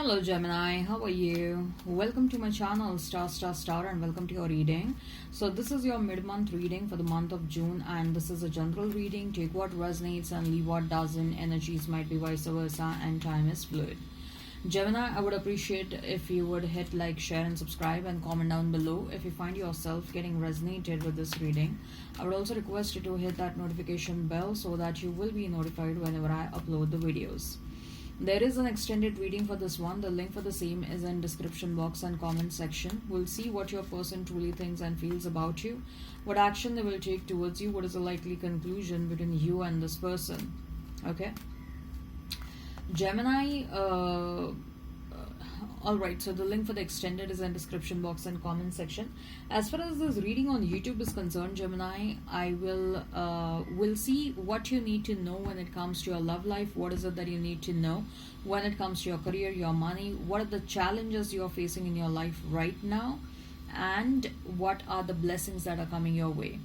Hello Gemini, how are you? Welcome to my channel Star, and welcome to your reading. So this is your mid-month reading for the month of June, and this is a general reading. Take what resonates and leave what doesn't. Energies might be vice versa and time is fluid. Gemini, I would appreciate if you would hit like, share and subscribe and comment down below if you find yourself getting resonated with this reading. I would also request you to hit that notification bell so that you will be notified whenever I upload the videos. There is an extended reading for this one. The link for the same is in description box and comment section. We'll see what your person truly thinks and feels about you, what action they will take towards you, what is the likely conclusion between you and this person. Okay, Gemini, alright, so the link for the extended is in description box and comment section. As far as this reading on YouTube is concerned, Gemini, I will see what you need to know when it comes to your love life. What is it that you need to know when it comes to your career, your money? What are the challenges you are facing in your life right now? And what are the blessings that are coming your way?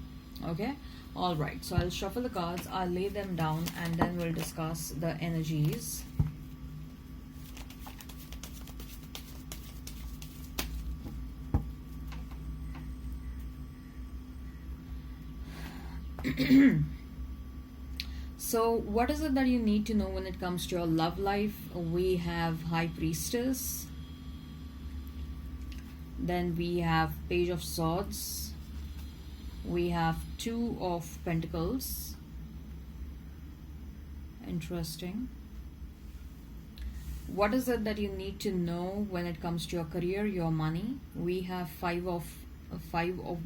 Okay, alright, so I'll shuffle the cards, I'll lay them down, and then we'll discuss the energies. So what is it that you need to know when it comes to your love life? We have High Priestess, then we have Page of Swords, we have Two of Pentacles. Interesting. What is it that you need to know when it comes to your career, your money? We have Five of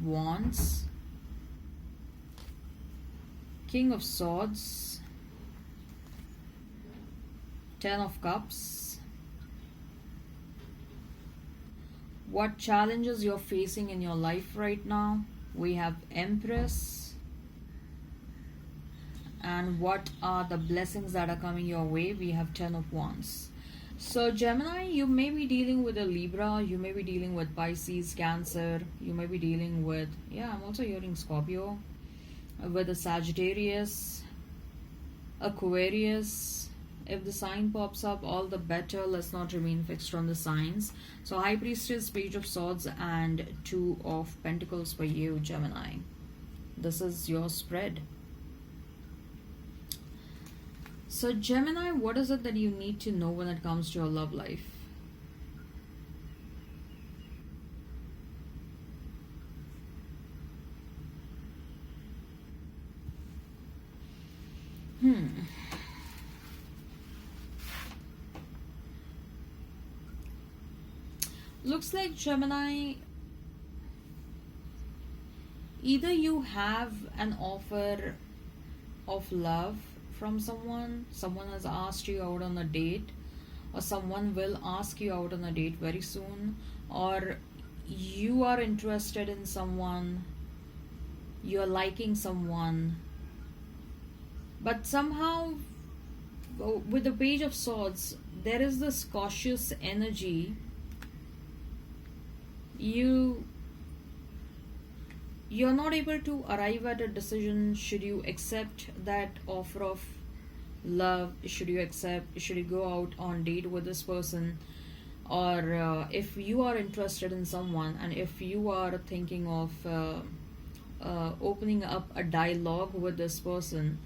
Wands, King of Swords, Ten of Cups. What challenges you're facing in your life right now? We have Empress. And what are the blessings that are coming your way? We have Ten of Wands. So Gemini, you may be dealing with a Libra, you may be dealing with Pisces, Cancer, you may be dealing with, yeah, I'm also hearing Scorpio, with a Sagittarius, Aquarius. If the sign pops up, all the better. Let's not remain fixed on the signs. So High Priestess, Page of Swords, and Two of Pentacles for you, Gemini. This is your spread. So Gemini, what is it that you need to know when it comes to your love life? Looks like Gemini, either you have an offer of love from someone has asked you out on a date, or someone will ask you out on a date very soon, or you are interested in someone, you're liking someone, but somehow with the Page of Swords there is this cautious energy. You're not able to arrive at a decision. Should you accept that offer of love? Should you go out on date with this person? Or if you are interested in someone, and if you are thinking of opening up a dialogue with this person,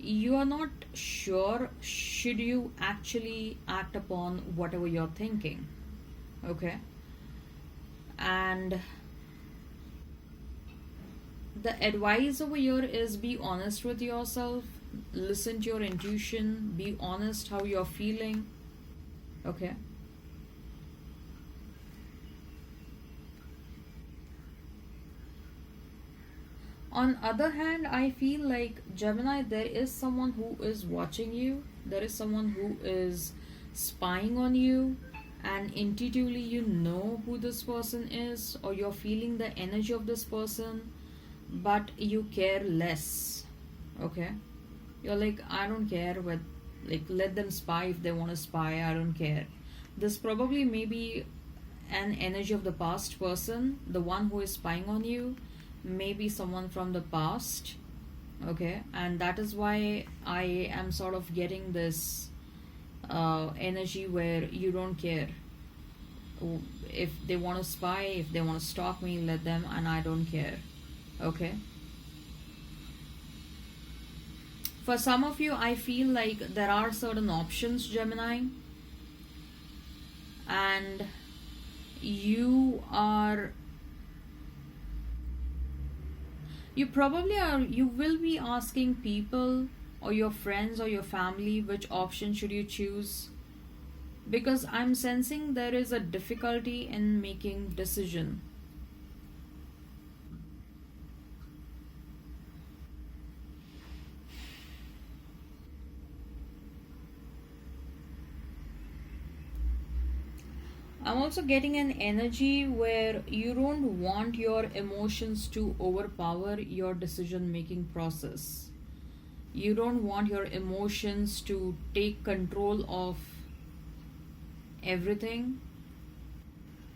you are not sure should you actually act upon whatever you're thinking. Okay, and the advice over here is be honest with yourself, listen to your intuition, be honest how you're feeling. Okay, on other hand, I feel like Gemini, there is someone who is watching you, there is someone who is spying on you, and intuitively you know who this person is, or you're feeling the energy of this person, but you care less. Okay, you're like, I don't care, but like, let them spy if they want to spy, I don't care. This probably may be an energy of the past person. The one who is spying on you may be someone from the past. Okay, and that is why I am sort of getting this energy where you don't care. If they want to spy, if they want to stalk me, let them, and I don't care. Okay. For some of you, I feel like there are certain options, Gemini, and you are you will be asking people or your friends or your family which option should you choose, because I'm sensing there is a difficulty in making decision. I'm also getting an energy where you don't want your emotions to overpower your decision making process. You don't want your emotions to take control of everything.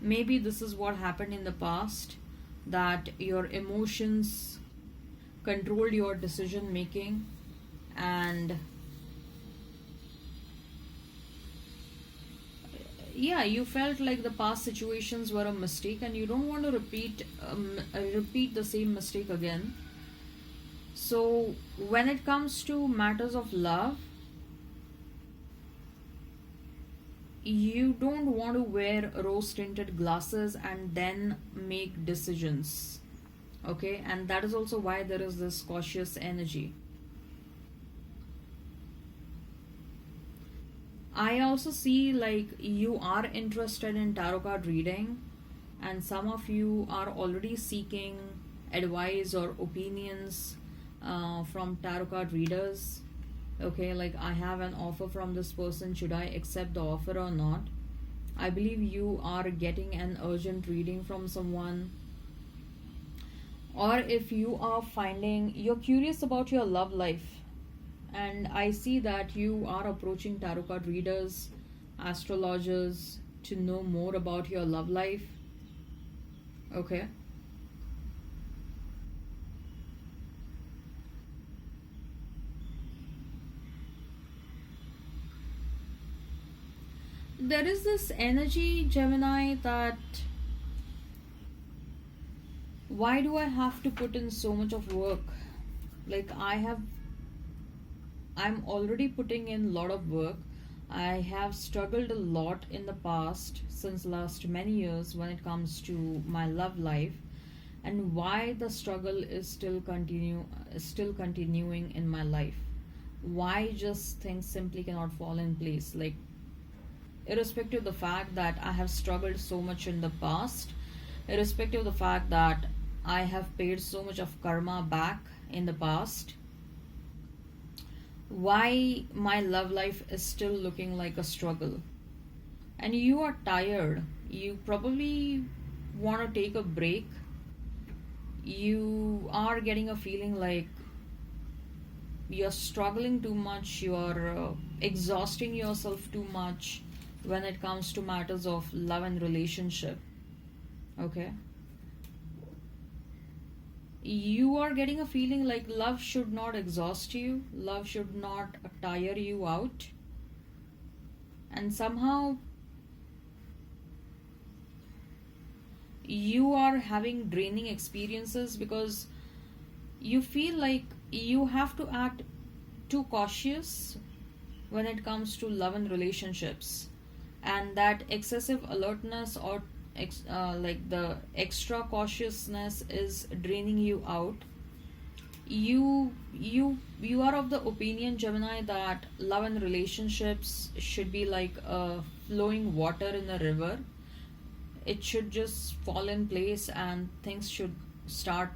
Maybe this is what happened in the past, that your emotions controlled your decision making, and yeah, you felt like the past situations were a mistake and you don't want to repeat the same mistake again. So when it comes to matters of love, you don't want to wear rose tinted glasses and then make decisions. Okay, and that is also why there is this cautious energy. I also see like you are interested in tarot card reading, and some of you are already seeking advice or opinions from tarot card readers. Okay, like I have an offer from this person, should I accept the offer or not? I believe you are getting an urgent reading from someone, or if you are finding you're curious about your love life, and I see that you are approaching tarot card readers, astrologers, to know more about your love life. Okay. There is this energy, Gemini, that why do I have to put in so much of work? Like I'm already putting in a lot of work. I have struggled a lot in the past since last many years when it comes to my love life, and why the struggle is still continuing in my life. Why just things simply cannot fall in place? Like, irrespective of the fact that I have struggled so much in the past, irrespective of the fact that I have paid so much of karma back in the past, why my love life is still looking like a struggle. And you are tired. You probably want to take a break. You are getting a feeling like you're struggling too much, you're exhausting yourself too much when it comes to matters of love and relationship. Okay, you are getting a feeling like love should not exhaust you, love should not tire you out, and somehow you are having draining experiences because you feel like you have to act too cautious when it comes to love and relationships, and that excessive alertness or like the extra cautiousness is draining you out. You are of the opinion, Gemini, that love and relationships should be like a flowing water in a river. It should just fall in place and things should start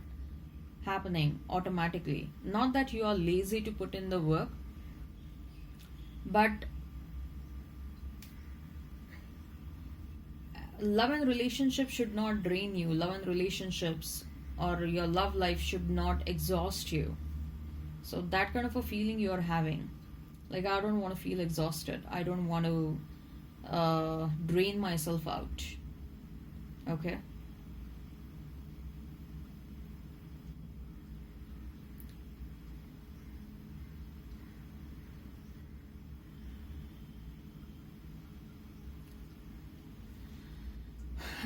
happening automatically. Not that you are lazy to put in the work, but love and relationships should not drain you. Love and relationships or your love life should not exhaust you. So that kind of a feeling you're having. Like, I don't want to feel exhausted. I don't want to drain myself out. Okay.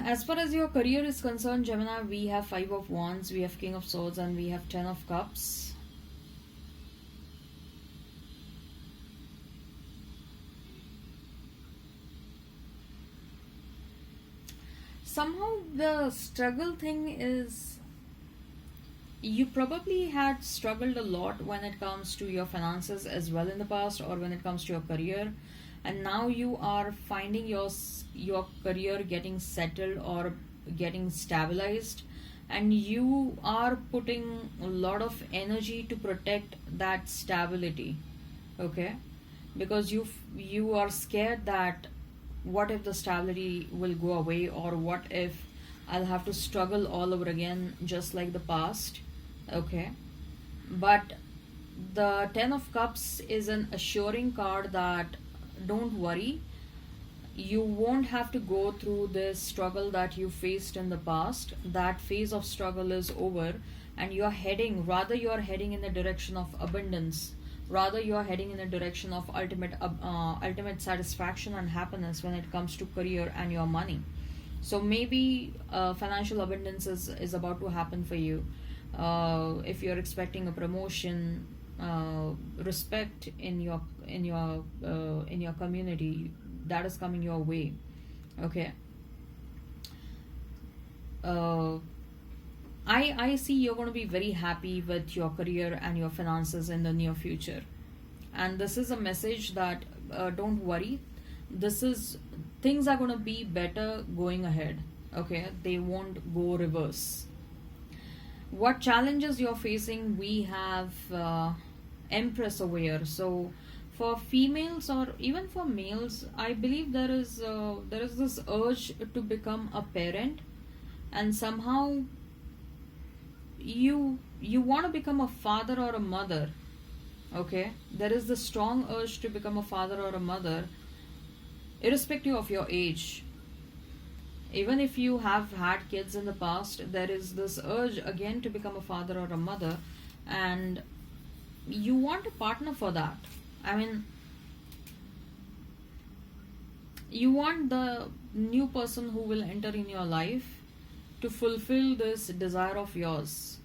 As far as your career is concerned, Gemini, we have Five of Wands, we have King of Swords, and we have Ten of Cups. Somehow the struggle thing is, you probably had struggled a lot when it comes to your finances as well in the past, or when it comes to your career, and now you are finding your career getting settled or getting stabilized, and you are putting a lot of energy to protect that stability. Okay, because you are scared that what if the stability will go away, or what if I'll have to struggle all over again just like the past. Okay, but the Ten of Cups is an assuring card that don't worry, you won't have to go through this struggle that you faced in the past. That phase of struggle is over, and you're heading in the direction of abundance. Rather, you're heading in the direction of ultimate satisfaction and happiness when it comes to career and your money. So maybe financial abundance is about to happen for you. If you're expecting a promotion, respect in your community, that is coming your way. Okay. I see you're going to be very happy with your career and your finances in the near future. And this is a message that don't worry. This is Things are going to be better going ahead. Okay, they won't go reverse. What challenges you're facing? We have Empress over here. So for females or even for males, I believe there is this urge to become a parent, and somehow you want to become a father or a mother. Okay, there is this strong urge to become a father or a mother, irrespective of your age. Even if you have had kids in the past, there is this urge again to become a father or a mother, and you want a partner for that. I mean, you want the new person who will enter in your life to fulfill this desire of yours.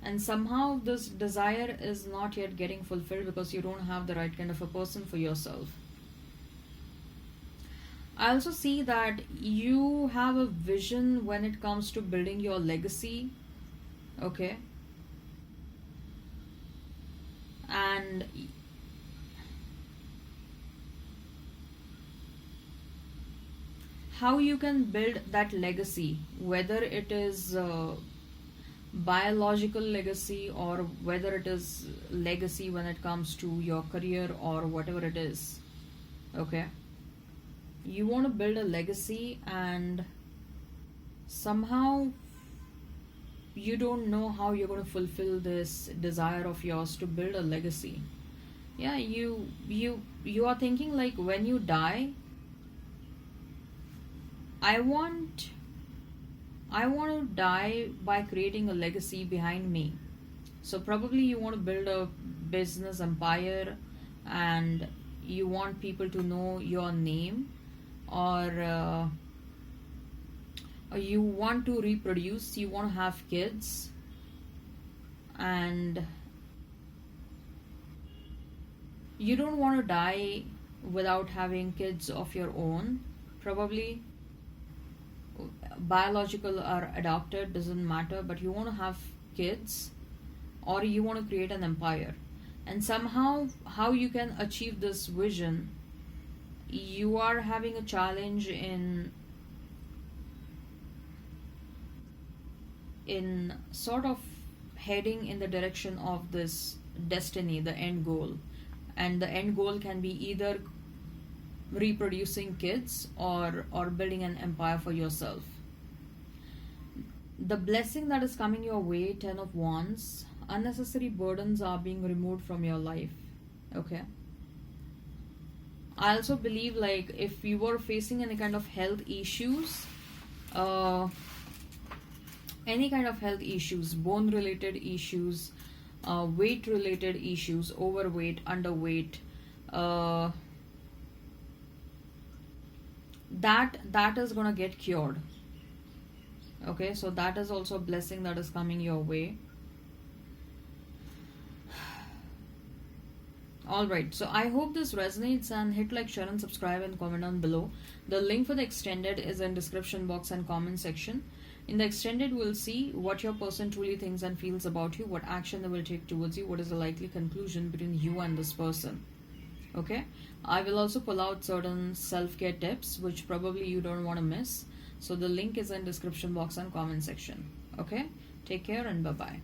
And somehow this desire is not yet getting fulfilled because you don't have the right kind of a person for yourself. I also see that you have a vision when it comes to building your legacy. Okay. And how you can build that legacy, whether it is biological legacy, or whether it is legacy when it comes to your career or whatever it is. Okay, you want to build a legacy, and somehow you don't know how you're going to fulfill this desire of yours to build a legacy. Yeah, you are thinking like, when you die, I want to die by creating a legacy behind me. So probably you want to build a business empire, and you want people to know your name, or you want to reproduce, you want to have kids, and you don't want to die without having kids of your own. Probably biological or adopted, doesn't matter, but you want to have kids, or you want to create an empire. And somehow, how you can achieve this vision, you are having a challenge in sort of heading in the direction of this destiny, the end goal. And the end goal can be either reproducing kids, or building an empire for yourself. The blessing that is coming your way, Ten of Wands, unnecessary burdens are being removed from your life. Okay, I also believe, like, if you were facing any kind of health issues, bone related issues, weight related issues, overweight, underweight, that is gonna get cured. Okay, so that is also a blessing that is coming your way. Alright, so I hope this resonates, and hit like, share and subscribe and comment down below. The link for the extended is in description box and comment section. In the extended, we'll see what your person truly thinks and feels about you, what action they will take towards you, what is the likely conclusion between you and this person. Okay, I will also pull out certain self-care tips which probably you don't want to miss. So the link is in description box and comment section. Okay, take care and bye-bye.